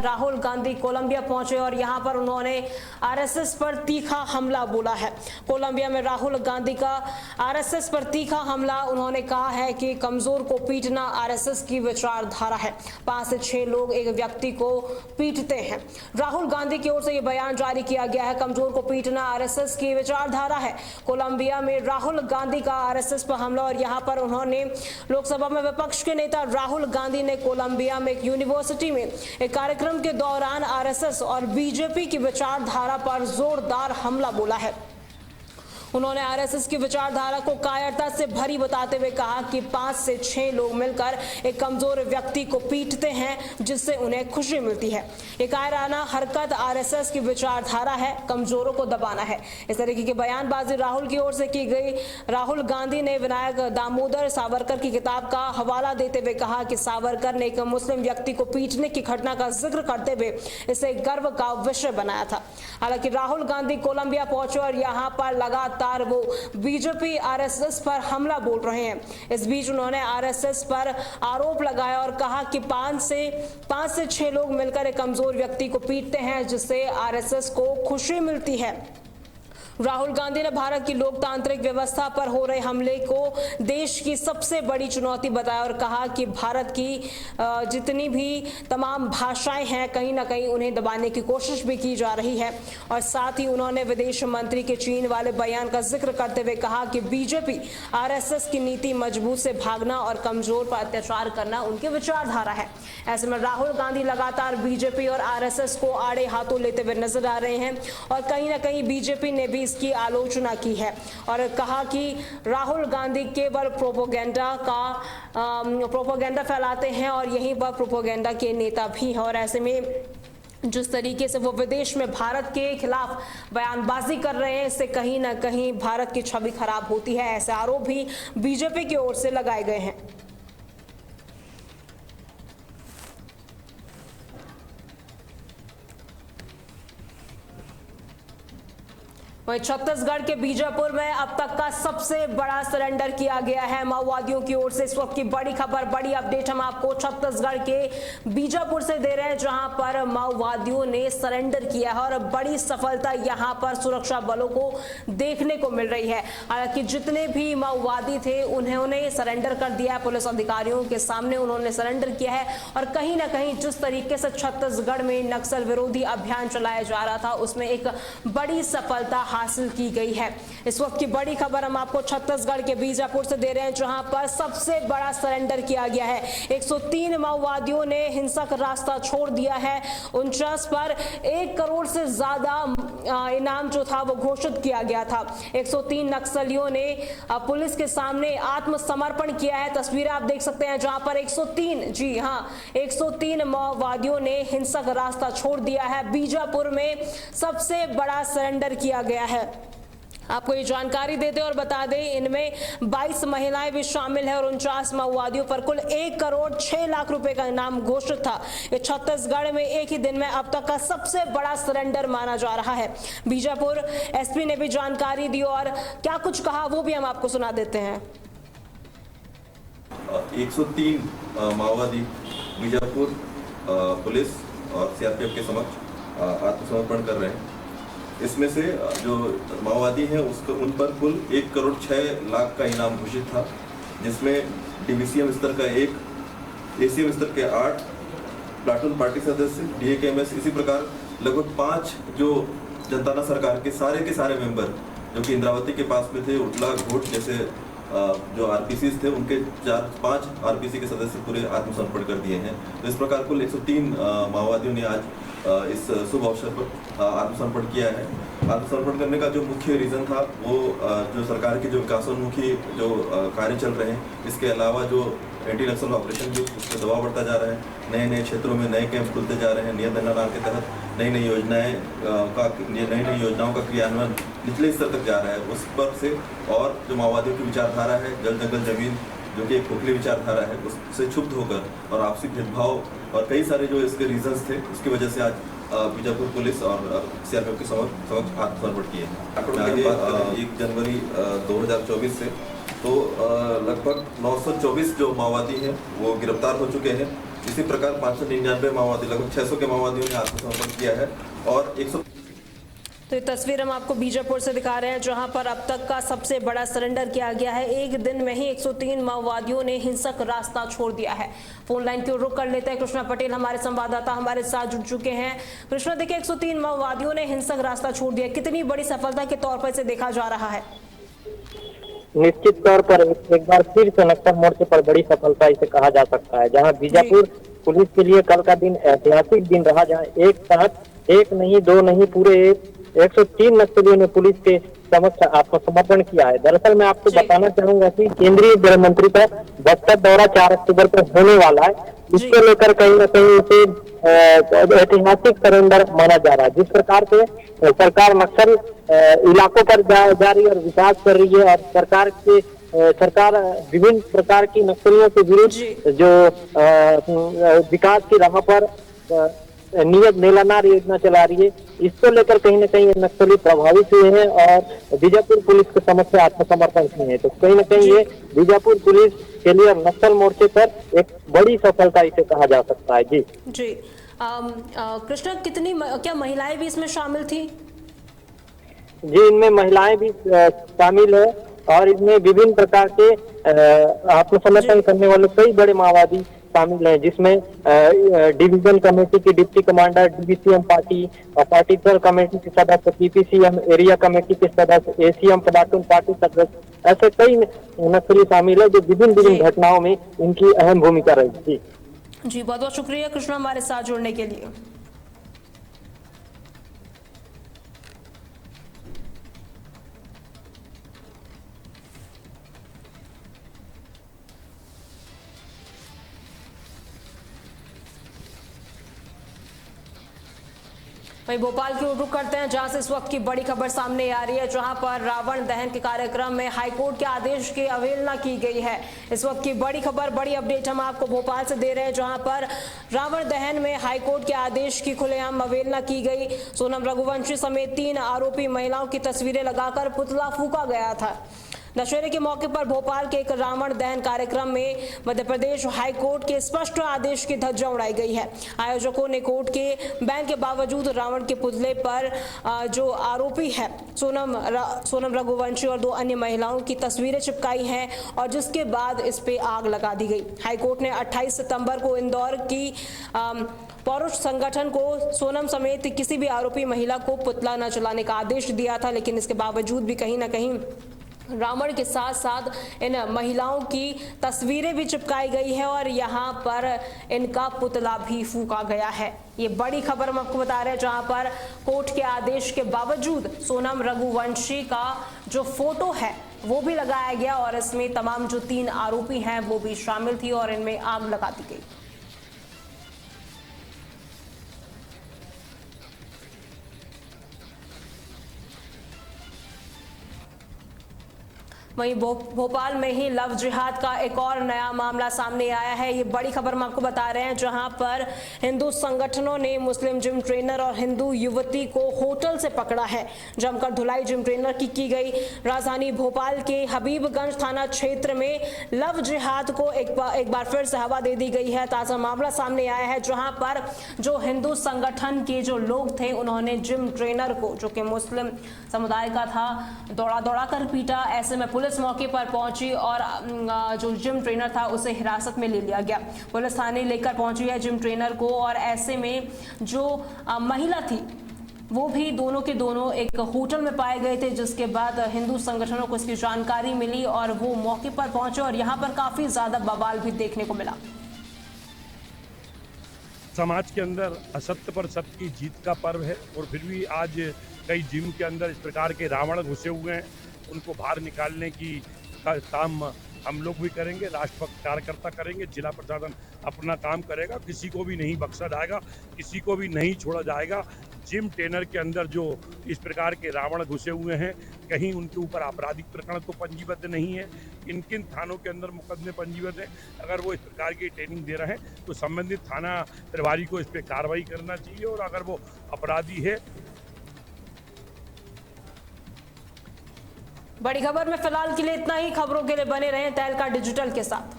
Rahul Gandhi Colombia पहुंचे और यहां पर उन्होंने आरएसएस पर तीखा हमला बोला है। कोलंबिया में राहुल गांधी का आरएसएस पर तीखा हमला। उन्होंने कहा है कि कमजोर को पीटना आरएसएस की विचारधारा है। 5 से 6 लोग एक व्यक्ति को पीटते हैं। राहुल गांधी की ओर से यह बयान जारी किया गया है। कमजोर को पीटना आरएसएस की विचारधारा है। कोलंबिया में राहुल गांधी का आरएसएस पर हमला और यहां पर उन्होंने लोकसभा में विपक्ष के नेता राहुल गांधी ने कोलंबिया में एक यूनिवर्सिटी में एक कार्यक्रम के दौरान आरएसएस और बीजेपी की विचारधारा पर जोरदार हमला बोला है। उन्होंने आरएसएस की विचारधारा को कायरता से भरी बताते हुए कहा कि 5 से 6 लोग मिलकर एक कमजोर व्यक्ति को पीटते हैं जिससे उन्हें खुशी मिलती है। ये कायराना हरकत आरएसएस की विचारधारा है, कमजोरों को दबाना है। इस तरीके की बयानबाजी राहुल की ओर से की गई। राहुल गांधी ने विनायक दामोदर सावरकर की किताब का हवाला देते हुए कहा कि सावरकर ने एक मुस्लिम व्यक्ति को पीटने की घटना का जिक्र करते हुए इसे गर्व का विषय बनाया था। हालांकि राहुल गांधी कोलंबिया पहुंचे और यहाँ पर लगातार वो बीजेपी आरएसएस पर हमला बोल रहे हैं। इस बीच उन्होंने आरएसएस पर आरोप लगाया और कहा कि 5 से 6 लोग मिलकर एक कमजोर व्यक्ति को पीटते हैं जिससे आरएसएस को खुशी मिलती है। राहुल गांधी ने भारत की लोकतांत्रिक व्यवस्था पर हो रहे हमले को देश की सबसे बड़ी चुनौती बताया और कहा कि भारत की जितनी भी तमाम भाषाएं हैं कहीं ना कहीं उन्हें दबाने की कोशिश भी की जा रही है। और साथ ही उन्होंने विदेश मंत्री के चीन वाले बयान का जिक्र करते हुए कहा कि बीजेपी आरएसएस की नीति मजबूत से भागना और कमजोर पर अत्याचार करना उनकी विचारधारा है। ऐसे में राहुल गांधी लगातार बीजेपी और आरएसएस को आड़े हाथों लेते हुए नजर आ रहे हैं और कहीं ना कहीं बीजेपी ने भी इसकी आलोचना की है और कहा कि राहुल गांधी केवल प्रोपोगेंडा फैलाते हैं और यहीं पर प्रोपोगेंडा के नेता भी हैं। और ऐसे में जिस तरीके से वो विदेश में भारत के खिलाफ बयानबाजी कर रहे हैं इससे कहीं ना कहीं भारत की छवि खराब होती है। ऐसे आरोप भी बीजेपी की ओर से लगाए गए हैं। वहीं छत्तीसगढ़ के बीजापुर में अब तक का सबसे बड़ा सरेंडर किया गया है माओवादियों की ओर से। इस वक्त की बड़ी खबर, बड़ी अपडेट हम आपको छत्तीसगढ़ के बीजापुर से दे रहे हैं जहां पर माओवादियों ने सरेंडर किया है और बड़ी सफलता यहां पर सुरक्षा बलों को देखने को मिल रही है। हालांकि जितने भी माओवादी थे उन्होंने सरेंडर कर दिया है। पुलिस अधिकारियों के सामने उन्होंने सरेंडर किया है और कहीं ना कहीं जिस तरीके से छत्तीसगढ़ में नक्सल विरोधी अभियान चलाया जा रहा था उसमें एक बड़ी सफलता हासिल की गई है। इस वक्त की बड़ी खबर हम आपको छत्तीसगढ़ के बीजापुर से दे रहे हैं जहां पर सबसे बड़ा सरेंडर किया गया है। 103 माओवादियों ने हिंसक रास्ता छोड़ दिया है। 49 पर 1 करोड़ से ज्यादा इनाम जो था वो घोषित किया गया था। 103 नक्सलियों ने पुलिस के सामने आत्मसमर्पण किया है। तस्वीरें आप देख सकते हैं जहां पर 103 जी हां 103 माओवादियों ने हिंसक रास्ता छोड़ दिया है। बीजापुर में सबसे बड़ा सरेंडर किया गया है। आपको ये जानकारी देते और बता दें इनमें 22 महिलाएं भी शामिल है और 49 माओवादियों पर कुल 1 करोड़ 6 लाख रुपए का इनाम घोषित था। ये छत्तीसगढ़ में एक ही दिन में अब तक का सबसे बड़ा सरेंडर माना जा रहा है। बीजापुर एसपी ने भी जानकारी दी और क्या कुछ कहा वो भी हम आपको सुना देते हैं। 103 माओवादी बीजापुर पुलिस और सीआरपीएफ के समक्ष आत्मसमर्पण कर रहे हैं। इसमें से जो माओवादी हैं उसको उन पर कुल 1 करोड़ 6 लाख का इनाम घोषित था, जिसमें डिवीसीएम स्तर का 1, एसीएम स्तर के 8 प्लाटून पार्टी सदस्य, डीएकेएमएस, इसी प्रकार लगभग 5 जो जनताना सरकार के सारे मेंबर जो कि इंद्रावती के पास में थे, उटला घोट जैसे जो आरपीसी थे उनके 4-5 आरपीसी के सदस्य पूरे आत्मसमर्पण कर दिए हैं। तो इस प्रकार कुल 103 माओवादियों ने आज इस शुभ अवसर पर आत्मसमर्पण किया है। आत्मसमर्पण करने का जो मुख्य रीज़न था वो जो सरकार के जो विकासोन्मुखी जो कार्य चल रहे हैं, इसके अलावा जो एंटी नक्सल ऑपरेशन भी उस पर दबाव बढ़ता जा रहा है। नए क्षेत्रों में नए कैंप खुलते जा रहे हैं। नियत नाम के तहत नई योजनाओं का क्रियान्वयन निचले स्तर तक जा रहा है। उस पर से और जो माओवादियों की विचारधारा है जल जंगल जमीन, जो कि एक खोखली विचारधारा है, उससे क्षुब्ध होकर और आपसी भेदभाव और कई सारे जो इसके रीजंस थे उसकी वजह से आज बीजापुर पुलिस और सीआरपीएफ के समक्ष आत्मसमर्पण किए हैं। 1 जनवरी 2024 से तो लगभग 924 जो माओवादी हैं वो गिरफ्तार हो चुके हैं इसी प्रकार 599 माओवादी, लगभग 600 के माओवादियों ने आत्मसमर्पण किया है और 100। तो ये तस्वीर हम आपको बीजापुर से दिखा रहे हैं, जहां पर अब तक का सबसे बड़ा सरेंडर किया गया है। एक दिन में ही 103 माओवादियों ने हिंसक रास्ता छोड़ दिया है। फोन लाइन की ओर रुख कर लेते हैं। कृष्णा पटेल हमारे संवाददाता हमारे साथ जुड़ चुके हैं। कृष्णा, देखिए 103 माओवादियों ने हिंसक रास्ता छोड़ दिया, कितनी बड़ी सफलता के तौर पर इसे देखा जा रहा है? निश्चित तौर पर एक बार फिर से नक्सल मोर्चे पर बड़ी सफलता इसे कहा जा सकता है, जहां बीजापुर पुलिस के लिए कल का दिन ऐतिहासिक दिन रहा, जहां एक साथ एक नहीं दो नहीं पूरे 103 नक्सलियों ने पुलिस के समक्ष आत्मसमर्पण किया है। दरअसल मैं आपको बताना चाहूंगा कि केंद्रीय गृह मंत्री का बस्तर दौरा 4 अक्टूबर को होने वाला है। इसको लेकर कहीं न कहीं इसे ऐतिहासिक सरेंडर माना जा रहा है। जिस प्रकार से सरकार नक्सल इलाकों पर जा रही है और विकास कर रही है, और सरकार विभिन्न प्रकार की नक्सलियों के विरुद्ध जो विकास की राह पर नियत नीलानार योजना चला रही है, इसको लेकर कहीं न कहीं नक्सली प्रभावित हुए हैं और बीजापुर पुलिस के समक्ष आत्मसमर्पण किए हैं। तो कहीं न कहीं ये बीजापुर पुलिस के लिए नक्सल मोर्चे पर एक बड़ी सफलता इसे कहा जा सकता है। जी जी कृष्णा, क्या महिलाएं भी इसमें शामिल थी? जी, इनमें महिलाएं भी शामिल है और इसमें विभिन्न प्रकार के आत्मसमर्पण करने वाले कई बड़े माओवादी शामिल हैं, जिसमें डिवीजन कमेटी की डिप्टी कमांडर, डीबीसीएम पार्टी और पार्टी दल कमेटी के सदस्य, पीपीसीएम एरिया कमेटी के सदस्य, एसीएम प्लाटून पार्टी सदस्य, ऐसे कई नक्सली शामिल है जो विभिन्न घटनाओं में इनकी अहम भूमिका रही थी। जी बहुत बहुत शुक्रिया कृष्णा हमारे साथ जुड़ने के लिए। वहीं भोपाल की ओर रुख करते हैं, जहां से इस वक्त की बड़ी खबर सामने आ रही है, जहां पर रावण दहन के कार्यक्रम में हाईकोर्ट के आदेश की अवहेलना की गई है। इस वक्त की बड़ी खबर, बड़ी अपडेट हम आपको भोपाल से दे रहे हैं, जहां पर रावण दहन में हाईकोर्ट के आदेश की खुलेआम अवहेलना की गई। सोनम रघुवंशी समेत 3 आरोपी महिलाओं की तस्वीरें लगाकर पुतला फूंका गया था। दशहरे के मौके पर भोपाल के एक रावण दहन कार्यक्रम में मध्य प्रदेश हाईकोर्ट के स्पष्ट आदेश की धज्जियां उड़ाई गई है। आयोजकों ने कोर्ट के बैन के बावजूद रावण के पुतले पर जो आरोपी है सोनम रघुवंशी और 2 अन्य महिलाओं की तस्वीरें चिपकाई हैं और जिसके बाद इस पे आग लगा दी गई। हाईकोर्ट ने 28 सितंबर को इंदौर की पौरुष संगठन को सोनम समेत किसी भी आरोपी महिला को पुतला न चलाने का आदेश दिया था, लेकिन इसके बावजूद भी कहीं ना कहीं रावण के साथ साथ इन महिलाओं की तस्वीरें भी चिपकाई गई है और यहाँ पर इनका पुतला भी फूंका गया है। ये बड़ी खबर हम आपको बता रहे हैं, जहाँ पर कोर्ट के आदेश के बावजूद सोनम रघुवंशी का जो फोटो है वो भी लगाया गया और इसमें तमाम जो 3 आरोपी हैं वो भी शामिल थी और इनमें आग लगा दी गई। वहीं भोपाल में ही लव जिहाद का एक और नया मामला सामने आया है। ये बड़ी खबर हम आपको बता रहे हैं, जहां पर हिंदू संगठनों ने मुस्लिम जिम ट्रेनर और हिंदू युवती को होटल से पकड़ा है। जमकर धुलाई जिम ट्रेनर की गई। राजधानी भोपाल के हबीबगंज थाना क्षेत्र में लव जिहाद को एक बार फिर से हवा दे दी गई है। ताजा मामला सामने आया है, जहां पर जो हिंदू संगठन के जो लोग थे उन्होंने जिम ट्रेनर को, जो कि मुस्लिम समुदाय का था, दौड़ा कर पीटा। ऐसे में पुलिस मौके पर पहुंची और जो जिम ट्रेनर था उसे हिरासत में ले लिया गया। पुलिस थाने लेकर पहुंची है जिम ट्रेनर को और ऐसे में जो महिला थी वो भी दोनों के दोनों एक होटल में पाए गए थे, जिसके बाद हिंदू संगठनों को इसकी जानकारी मिली और वो मौके पर पहुंचे और यहाँ पर काफी ज्यादा बवाल भी देखने को मिला। समाज के अंदर असत्य पर सत्य की जीत का पर्व है और फिर भी आज कई जिम के अंदर इस प्रकार के रावण घुसे हुए हैं। उनको बाहर निकालने की काम हम लोग भी करेंगे, राष्ट्रभक्त कार्यकर्ता करेंगे, जिला प्रशासन अपना काम करेगा। किसी को भी नहीं बख्शा जाएगा, किसी को भी नहीं छोड़ा जाएगा। जिम ट्रेनर के अंदर जो इस प्रकार के रावण घुसे हुए हैं, कहीं उनके ऊपर आपराधिक प्रकरण तो पंजीबद्ध नहीं है। किन किन थानों के अंदर मुकदमे पंजीबद्ध हैं, अगर वो इस प्रकार की ट्रेनिंग दे रहे हैं तो संबंधित थाना प्रभारी को इस पर कार्रवाई करना चाहिए और अगर वो अपराधी है। बड़ी खबर में फिलहाल के लिए इतना ही। खबरों के लिए बने रहें तहलका डिजिटल के साथ।